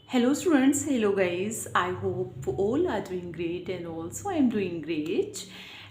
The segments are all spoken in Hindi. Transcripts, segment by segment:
Hello students, hello guys. I hope all are doing great and also I am doing great.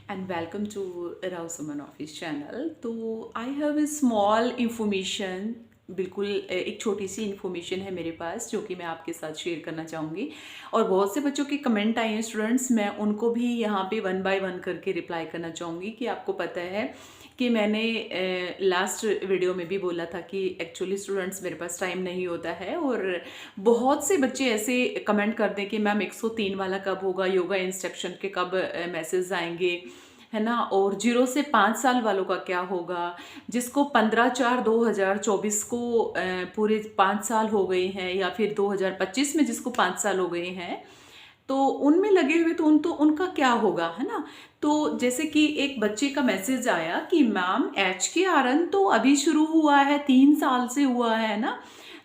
And welcome to Rao Suman Office channel. तो I have a small information, बिल्कुल एक छोटी सी इन्फॉर्मेशन है मेरे पास जो कि मैं आपके साथ शेयर करना चाहूँगी। और बहुत से बच्चों के कमेंट आए हैं स्टूडेंट्स, मैं उनको भी यहाँ पे वन बाय वन करके रिप्लाई करना चाहूँगी कि आपको पता है कि मैंने लास्ट वीडियो में भी बोला था कि एक्चुअली स्टूडेंट्स मेरे पास टाइम नहीं होता है और बहुत से बच्चे ऐसे कमेंट कर दें कि मैम 103 वाला कब होगा, योगा इंस्ट्रक्शन के कब मैसेज आएंगे, है ना, और 0 से 5 साल वालों का क्या होगा, जिसको 15/4/2024 को पूरे 5 साल हो गए हैं या फिर 2025 में जिसको 5 साल हो गए हैं, तो उनमें लगे हुए तो उनका क्या होगा, है ना। तो जैसे कि एक बच्चे का मैसेज आया कि मैम HKRN तो अभी शुरू हुआ है, 3 साल से हुआ है ना,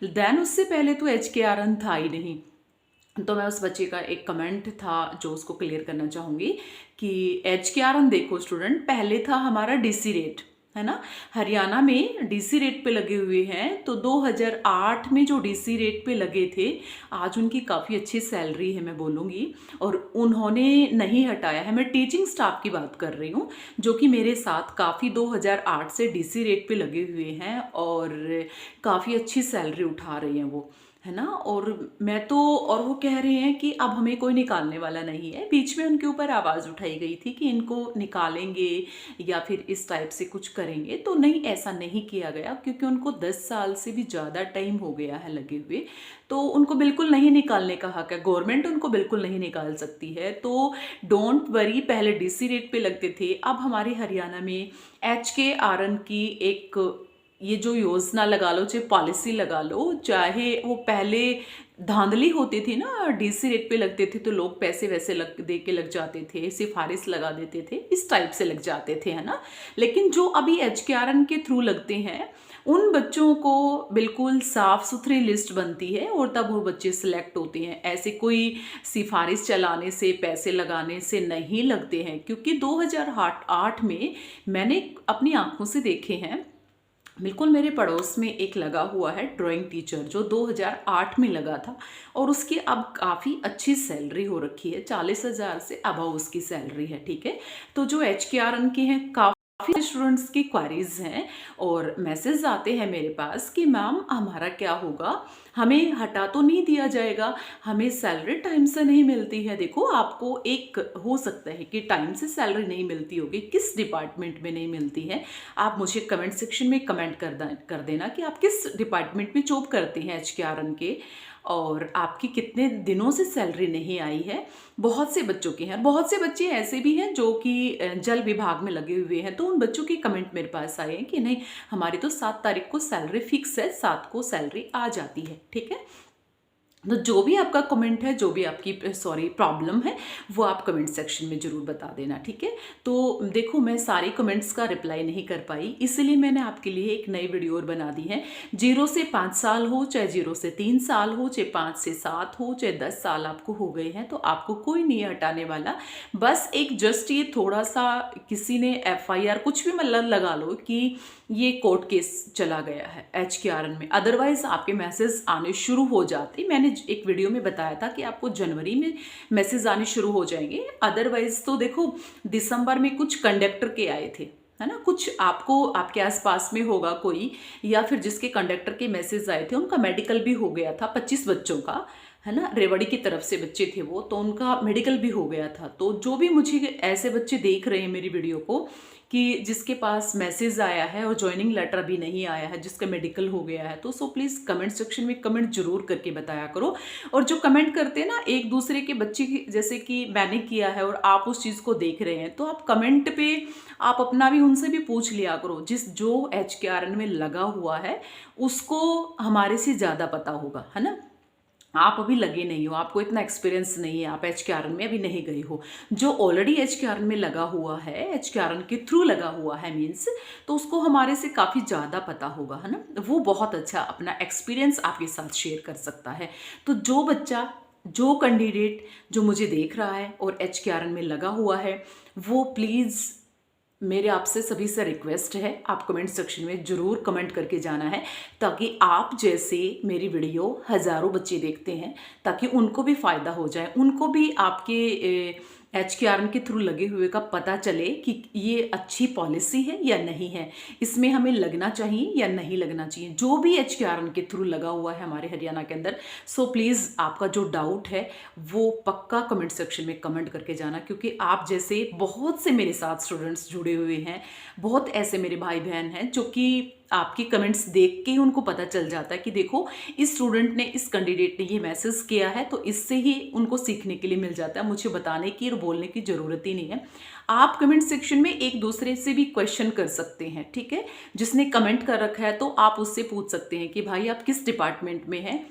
देन उससे पहले तो HKRN था ही नहीं। तो मैं उस बच्चे का एक कमेंट था जो उसको क्लियर करना चाहूँगी कि HKRN देखो स्टूडेंट, पहले था हमारा DC रेट, है ना, हरियाणा में DC रेट पे लगे हुए हैं। तो 2008 में जो DC रेट पे लगे थे, आज उनकी काफ़ी अच्छी सैलरी है मैं बोलूँगी, और उन्होंने नहीं हटाया है। मैं टीचिंग स्टाफ की बात कर रही हूँ जो कि मेरे साथ काफ़ी 2008 से DC रेट पे लगे हुए हैं और काफ़ी अच्छी सैलरी उठा रहे हैं वो, है ना। और वो कह रहे हैं कि अब हमें कोई निकालने वाला नहीं है। बीच में उनके ऊपर आवाज़ उठाई गई थी कि इनको निकालेंगे या फिर इस टाइप से कुछ करेंगे, तो नहीं, ऐसा नहीं किया गया क्योंकि उनको 10 साल से भी ज़्यादा टाइम हो गया है लगे हुए। तो उनको बिल्कुल नहीं निकालने का हक है, गवर्नमेंट उनको बिल्कुल नहीं निकाल सकती है। तो डोंट वरी, पहले DC रेट पे लगते थे, अब हमारे हरियाणा में HKRN की एक ये जो योजना लगा लो, चाहे पॉलिसी लगा लो, चाहे वो पहले धांधली होती थी ना, DC रेट पे लगते थे तो लोग पैसे वैसे दे के लग जाते थे, सिफारिश लगा देते थे, इस टाइप से लग जाते थे, है ना। लेकिन जो अभी HKRN के थ्रू लगते हैं उन बच्चों को बिल्कुल साफ सुथरी लिस्ट बनती है और तब वो बच्चे सिलेक्ट होते हैं। ऐसे कोई सिफारिश चलाने से, पैसे लगाने से नहीं लगते हैं, क्योंकि 2008 में मैंने अपनी आंखों से देखे हैं। बिल्कुल मेरे पड़ोस में एक लगा हुआ है ड्राइंग टीचर जो 2008 में लगा था और उसकी अब काफ़ी अच्छी सैलरी हो रखी है, 40,000 से अबव उसकी सैलरी है, ठीक है। तो जो HKRN के हैं, काफ़ी स्टूडेंट्स की क्वारीज हैं और मैसेज आते हैं मेरे पास कि मैम हमारा क्या होगा, हमें हटा तो नहीं दिया जाएगा, हमें सैलरी टाइम से नहीं मिलती है। देखो, आपको एक हो सकता है कि टाइम से सैलरी नहीं मिलती होगी, किस डिपार्टमेंट में नहीं मिलती है, आप मुझे कमेंट सेक्शन में कमेंट कर देना कि आप किस डिपार्टमेंट में जॉब करते हैं HKRN के, और आपकी कितने दिनों से सैलरी नहीं आई है। बहुत से बच्चों के हैं, बहुत से बच्चे ऐसे भी हैं जो कि जल विभाग में लगे हुए हैं, तो उन बच्चों के कमेंट मेरे पास आए हैं कि नहीं, हमारी तो 7 तारीख को सैलरी फिक्स है, 7 को सैलरी आ जाती है, ठीक है। तो जो भी आपका कमेंट है, जो भी आपकी प्रॉब्लम है, वो आप कमेंट सेक्शन में ज़रूर बता देना, ठीक है। तो देखो, मैं सारे कमेंट्स का रिप्लाई नहीं कर पाई, इसलिए मैंने आपके लिए एक नई वीडियो और बना दी है। 0 से 5 साल हो, चाहे 0 से 3 साल हो, चाहे 5 से 7 हो, चाहे 10 साल आपको हो गए हैं, तो आपको कोई नहीं हटाने वाला। बस एक जस्ट ये थोड़ा सा किसी ने FIR कुछ भी मतलब लगा लो कि ये कोर्ट केस चला गया है HKRN में, अदरवाइज आपके मैसेज आने शुरू हो जाते। मैंने एक वीडियो में बताया था कि आपको जनवरी में मैसेज आने शुरू हो जाएंगे, अदरवाइज तो देखो दिसंबर में कुछ कंडक्टर के आए थे, है ना, कुछ आपको आपके आसपास में होगा कोई, या फिर जिसके कंडक्टर के मैसेज आए थे उनका मेडिकल भी हो गया था, 25 बच्चों का, है ना, रेवाड़ी की तरफ से बच्चे थे वो, तो उनका मेडिकल भी हो गया था। तो जो भी मुझे ऐसे बच्चे देख रहे हैं मेरी वीडियो को कि जिसके पास मैसेज आया है और ज्वाइनिंग लेटर भी नहीं आया है, जिसका मेडिकल हो गया है, तो सो प्लीज़ कमेंट सेक्शन में कमेंट जरूर करके बताया करो। और जो कमेंट करते हैं ना एक दूसरे के बच्चे की, जैसे कि मैंने किया है और आप उस चीज़ को देख रहे हैं, तो आप कमेंट पे आप अपना भी उनसे भी पूछ लिया करो। जो HKRN में लगा हुआ है उसको हमारे से ज़्यादा पता होगा, है ना। आप अभी लगे नहीं हो, आपको इतना एक्सपीरियंस नहीं है, आप HKRN में अभी नहीं गए हो। जो ऑलरेडी HKRN में लगा हुआ है, HKRN के थ्रू लगा हुआ है मीन्स, तो उसको हमारे से काफ़ी ज़्यादा पता होगा, है ना। वो बहुत अच्छा अपना एक्सपीरियंस आपके साथ शेयर कर सकता है। तो जो बच्चा, जो कैंडिडेट जो मुझे देख रहा है और HKRN में लगा हुआ है, वो प्लीज़ मेरे आपसे सभी से रिक्वेस्ट है, आप कमेंट सेक्शन में ज़रूर कमेंट करके जाना है, ताकि आप जैसे मेरी वीडियो हज़ारों बच्चे देखते हैं, ताकि उनको भी फ़ायदा हो जाए, उनको भी आपके HKRN के थ्रू लगे हुए का पता चले कि ये अच्छी पॉलिसी है या नहीं है, इसमें हमें लगना चाहिए या नहीं लगना चाहिए। जो भी HKRN के थ्रू लगा हुआ है हमारे हरियाणा के अंदर, सो प्लीज़ आपका जो डाउट है वो पक्का कमेंट सेक्शन में कमेंट करके जाना, क्योंकि आप जैसे बहुत से मेरे साथ स्टूडेंट्स जुड़े हुए हैं, बहुत ऐसे मेरे भाई बहन हैं जो कि आपकी कमेंट्स देख के ही उनको पता चल जाता है कि देखो इस स्टूडेंट ने, इस कैंडिडेट ने ये मैसेज किया है, तो इससे ही उनको सीखने के लिए मिल जाता है। मुझे बताने की और बोलने की ज़रूरत ही नहीं है। आप कमेंट सेक्शन में एक दूसरे से भी क्वेश्चन कर सकते हैं, ठीक है। जिसने कमेंट कर रखा है तो आप उससे पूछ सकते हैं कि भाई आप किस डिपार्टमेंट में हैं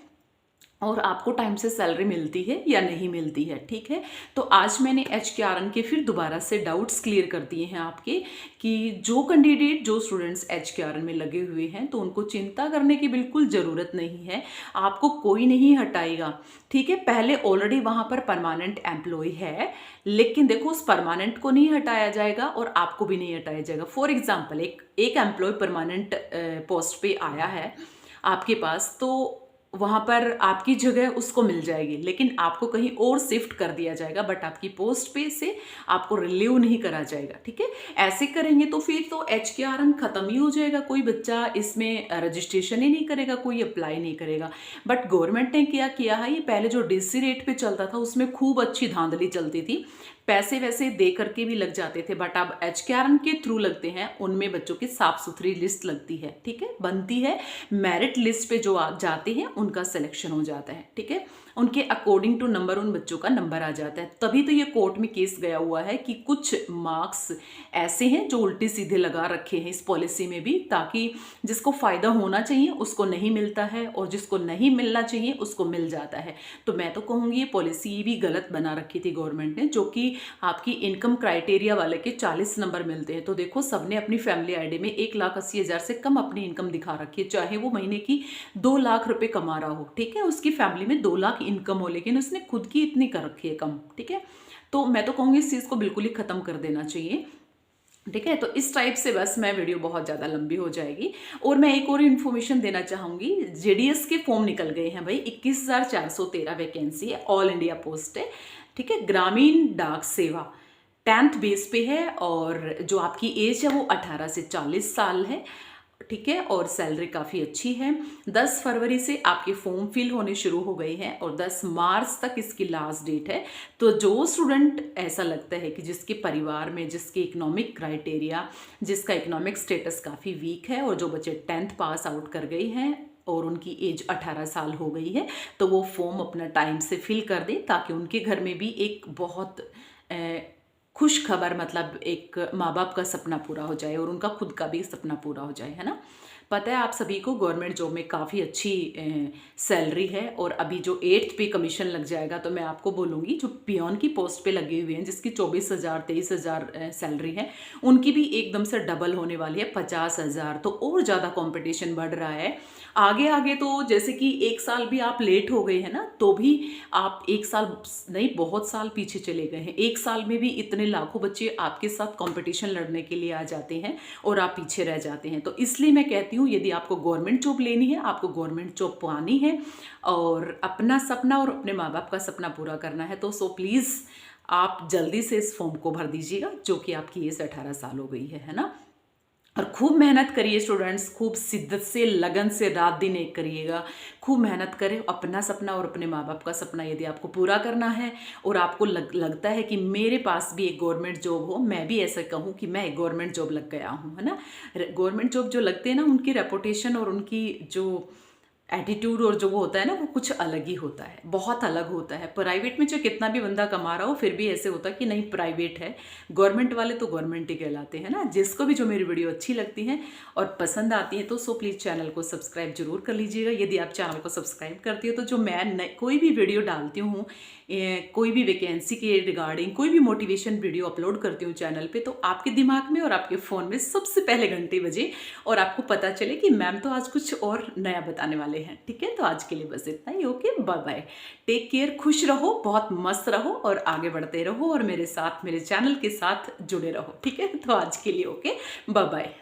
और आपको टाइम से सैलरी मिलती है या नहीं मिलती है, ठीक है। तो आज मैंने HKRN के फिर दोबारा से डाउट्स क्लियर कर दिए हैं आपके, कि जो कैंडिडेट, जो स्टूडेंट्स HKRN में लगे हुए हैं, तो उनको चिंता करने की बिल्कुल ज़रूरत नहीं है, आपको कोई नहीं हटाएगा, ठीक है। पहले ऑलरेडी वहाँ पर परमानेंट एम्प्लॉय है, लेकिन देखो उस परमानेंट को नहीं हटाया जाएगा और आपको भी नहीं हटाया जाएगा। फॉर एग्जाम्पल एक एम्प्लॉय परमानेंट पोस्ट पे आया है आपके पास, तो वहाँ पर आपकी जगह उसको मिल जाएगी, लेकिन आपको कहीं और शिफ्ट कर दिया जाएगा, बट आपकी पोस्ट पे से आपको रिलीव नहीं करा जाएगा, ठीक है। ऐसे करेंगे तो फिर तो HKRN खत्म ही हो जाएगा, कोई बच्चा इसमें रजिस्ट्रेशन ही नहीं करेगा, कोई अप्लाई नहीं करेगा। बट गवर्नमेंट ने क्या किया है, ये पहले जो DC रेट पे चलता था उसमें खूब अच्छी धांधली चलती थी, पैसे वैसे दे करके भी लग जाते थे, बट अब HKRN के थ्रू लगते हैं, उनमें बच्चों की साफ सुथरी लिस्ट लगती है, ठीक है, बनती है, मेरिट लिस्ट पे जो आप जाते हैं उनका सिलेक्शन हो जाता है, ठीक है, उनके अकॉर्डिंग टू नंबर उन बच्चों का नंबर आ जाता है। तभी तो ये कोर्ट में केस गया हुआ है कि कुछ मार्क्स ऐसे हैं जो उल्टे सीधे लगा रखे हैं इस पॉलिसी में भी, ताकि जिसको फ़ायदा होना चाहिए उसको नहीं मिलता है और जिसको नहीं मिलना चाहिए उसको मिल जाता है। तो मैं तो कहूँगी ये पॉलिसी भी गलत बना रखी थी गवर्नमेंट ने, जो कि आपकी इनकम क्राइटेरिया वाले के 40 नंबर मिलते हैं। तो देखो सबने अपनी फैमिली आईडी में 1,80,000 से कम अपनी इनकम दिखा रखी है, चाहे वो महीने की 2 लाख रुपए कमा रहा हो, ठीक है, उसकी फैमिली में 2 लाख इनकम हो, लेकिन उसने खुद की इतनी कर रखी है कम, ठीक है। तो मैं तो कहूँगी इस चीज़ को बिल्कुल ही ख़त्म कर देना चाहिए, ठीक है। तो इस टाइप से बस मैं वीडियो बहुत ज़्यादा लंबी हो जाएगी। और मैं एक और इन्फॉर्मेशन देना चाहूँगी, JDS के फॉर्म निकल गए हैं भाई, 21,413 वैकेंसी है, ऑल इंडिया पोस्ट है, ठीक है। ग्रामीण डाक सेवा 10th बेस पे है, और जो आपकी एज है वो 18 से 40 साल है, ठीक है, और सैलरी काफ़ी अच्छी है। 10 फरवरी से आपके फॉर्म फिल होने शुरू हो गए हैं और 10 मार्च तक इसकी लास्ट डेट है। तो जो स्टूडेंट ऐसा लगता है कि जिसके परिवार में, जिसके इकोनॉमिक क्राइटेरिया, जिसका इकोनॉमिक स्टेटस काफ़ी वीक है, और जो बच्चे 10th पास आउट कर गए हैं और उनकी एज 18 साल हो गई है, तो वो फॉर्म अपना टाइम से फिल कर दे, ताकि उनके घर में भी एक बहुत खुश खबर, मतलब एक माँ बाप का सपना पूरा हो जाए और उनका खुद का भी सपना पूरा हो जाए, है ना। पता है आप सभी को गवर्नमेंट जॉब में काफ़ी अच्छी सैलरी है, और अभी जो 8th पे कमीशन लग जाएगा, तो मैं आपको बोलूँगी जो पियोन की पोस्ट पे लगे हुए हैं, जिसकी 24,000 23,000 सैलरी है, उनकी भी एकदम से डबल होने वाली है, 50,000। तो और ज़्यादा कंपटीशन बढ़ रहा है आगे आगे। तो जैसे कि 1 साल भी आप लेट हो गए हैं ना, तो भी आप 1 साल नहीं, बहुत साल पीछे चले गए हैं। 1 साल में भी इतने लाखों बच्चे आपके साथ कंपटीशन लड़ने के लिए आ जाते हैं और आप पीछे रह जाते हैं। तो इसलिए मैं कहती हूँ, यदि आपको गवर्नमेंट जॉब लेनी है, आपको गवर्नमेंट जॉब पानी है और अपना सपना और अपने माँ बाप का सपना पूरा करना है, तो सो प्लीज़ आप जल्दी से इस फॉर्म को भर दीजिएगा, जो कि आपकी एज 18 साल हो गई है ना। और खूब मेहनत करिए स्टूडेंट्स, खूब शिद्दत से, लगन से रात दिन एक करिएगा, खूब मेहनत करें। अपना सपना और अपने माँ बाप का सपना यदि आपको पूरा करना है, और आपको लगता है कि मेरे पास भी एक गवर्नमेंट जॉब हो, मैं भी ऐसा कहूँ कि मैं एक गवर्नमेंट जॉब लग गया हूँ, है ना। गवर्नमेंट जॉब जो लगते हैं ना, उनकी रेपुटेशन और उनकी जो एटीट्यूड और जो वो होता है ना, वो कुछ अलग ही होता है, बहुत अलग होता है। प्राइवेट में चाहे कितना भी बंदा कमा रहा हो, फिर भी ऐसे होता है कि नहीं प्राइवेट है, गवर्नमेंट वाले तो गवर्नमेंट ही कहलाते हैं ना। जिसको भी जो मेरी वीडियो अच्छी लगती है और पसंद आती है, तो सो प्लीज़ चैनल को सब्सक्राइब जरूर कर लीजिएगा। यदि आप चैनल को सब्सक्राइब करती हो, तो जो मैं कोई भी वीडियो डालती हूँ, कोई भी वैकेंसी के रिगार्डिंग कोई भी मोटिवेशन वीडियो अपलोड करती हूँ चैनल पे, तो आपके दिमाग में और आपके फ़ोन में सबसे पहले घंटे बजे और आपको पता चले कि मैम तो आज कुछ और नया बताने वाले हैं। ठीक है, तो आज के लिए बस इतना ही। Okay, bye bye, take care, खुश रहो, बहुत मस्त रहो और आगे बढ़ते रहो और मेरे साथ, मेरे चैनल के साथ जुड़े रहो। ठीक है, तो आज के लिए ओके, बाय बाय।